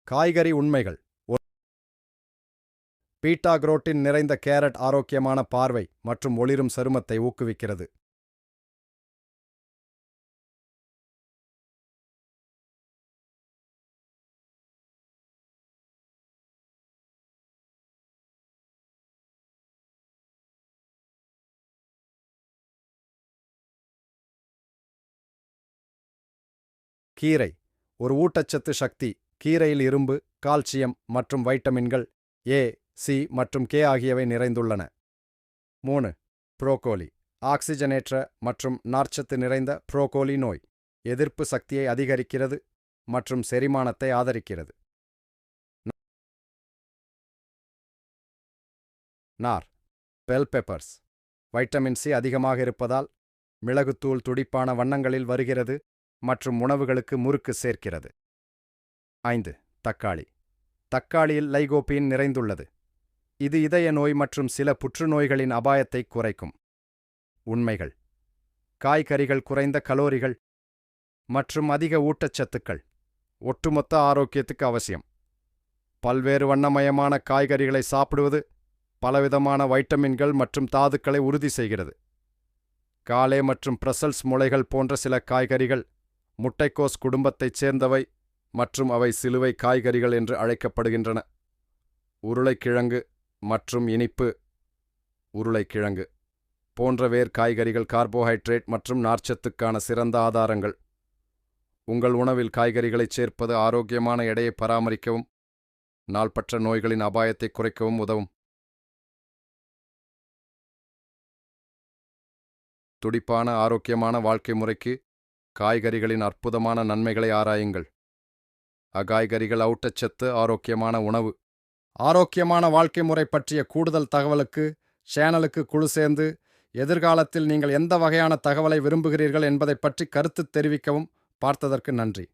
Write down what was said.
காய்கறி உண்மைகள். பீட்டா குரோட்டின் நிறைந்த கேரட் ஆரோக்கியமான பார்வை மற்றும் ஒளிரும் சருமத்தை ஊக்குவிக்கிறது. கீரை ஒரு ஊட்டச்சத்து சக்தி. கீரையில் இரும்பு, கால்சியம் மற்றும் வைட்டமின்கள் ஏ, சி மற்றும் கே ஆகியவை நிறைந்துள்ளன. 3. புரோக்கோலி ஆக்சிஜனேற்ற மற்றும் நார்ச்சத்து நிறைந்த புரோக்கோலி நோய் எதிர்ப்பு சக்தியை அதிகரிக்கிறது மற்றும் செரிமானத்தை ஆதரிக்கிறது. நார் பெல் பெப்பர்ஸ் வைட்டமின் சி அதிகமாக இருப்பதால் மிளகுத்தூள் துடிப்பான வண்ணங்களில் வருகிறது மற்றும் உணவுகளுக்கு முறுக்கு சேர்க்கிறது. 5. தக்காளி தக்காளியில் லைகோபீன் நிறைந்துள்ளது. இது இதய நோய் மற்றும் சில புற்றுநோய்களின் அபாயத்தை குறைக்கும். உண்மைகள். காய்கறிகள் குறைந்த கலோரிகள் மற்றும் அதிக ஊட்டச்சத்துக்கள் ஒட்டுமொத்த ஆரோக்கியத்துக்கு அவசியம். பல்வேறு வண்ணமயமான காய்கறிகளை சாப்பிடுவது பலவிதமான வைட்டமின்கள் மற்றும் தாதுக்களை உறுதி செய்கிறது. காலே மற்றும் பிரசல்ஸ் முளைகள் போன்ற சில காய்கறிகள் முட்டைக்கோஸ் குடும்பத்தைச் சேர்ந்தவை மற்றும் அவை சிலுவை காய்கறிகள் என்று அழைக்கப்படுகின்றன. உருளைக்கிழங்கு மற்றும் இனிப்பு உருளைக்கிழங்கு போன்ற வேர் காய்கறிகள் கார்போஹைட்ரேட் மற்றும் நார்ச்சத்துக்கான சிறந்த ஆதாரங்கள். உங்கள் உணவில் காய்கறிகளைச் சேர்ப்பது ஆரோக்கியமான எடையை பராமரிக்கவும் நாள்பற்ற நோய்களின் அபாயத்தை குறைக்கவும் உதவும். துடிப்பான ஆரோக்கியமான வாழ்க்கை முறைக்கு காய்கறிகளின் அற்புதமான நன்மைகளை ஆராயுங்கள். அக்காய்கறிகள் ஊட்டச்சத்து ஆரோக்கியமான உணவு. ஆரோக்கியமான வாழ்க்கை முறை பற்றிய கூடுதல் தகவலுக்கு சேனலுக்கு குழு சேர்ந்து எதிர்காலத்தில் நீங்கள் எந்த வகையான தகவலை விரும்புகிறீர்கள் என்பதை பற்றி கருத்து தெரிவிக்கவும். பார்த்ததற்கு நன்றி.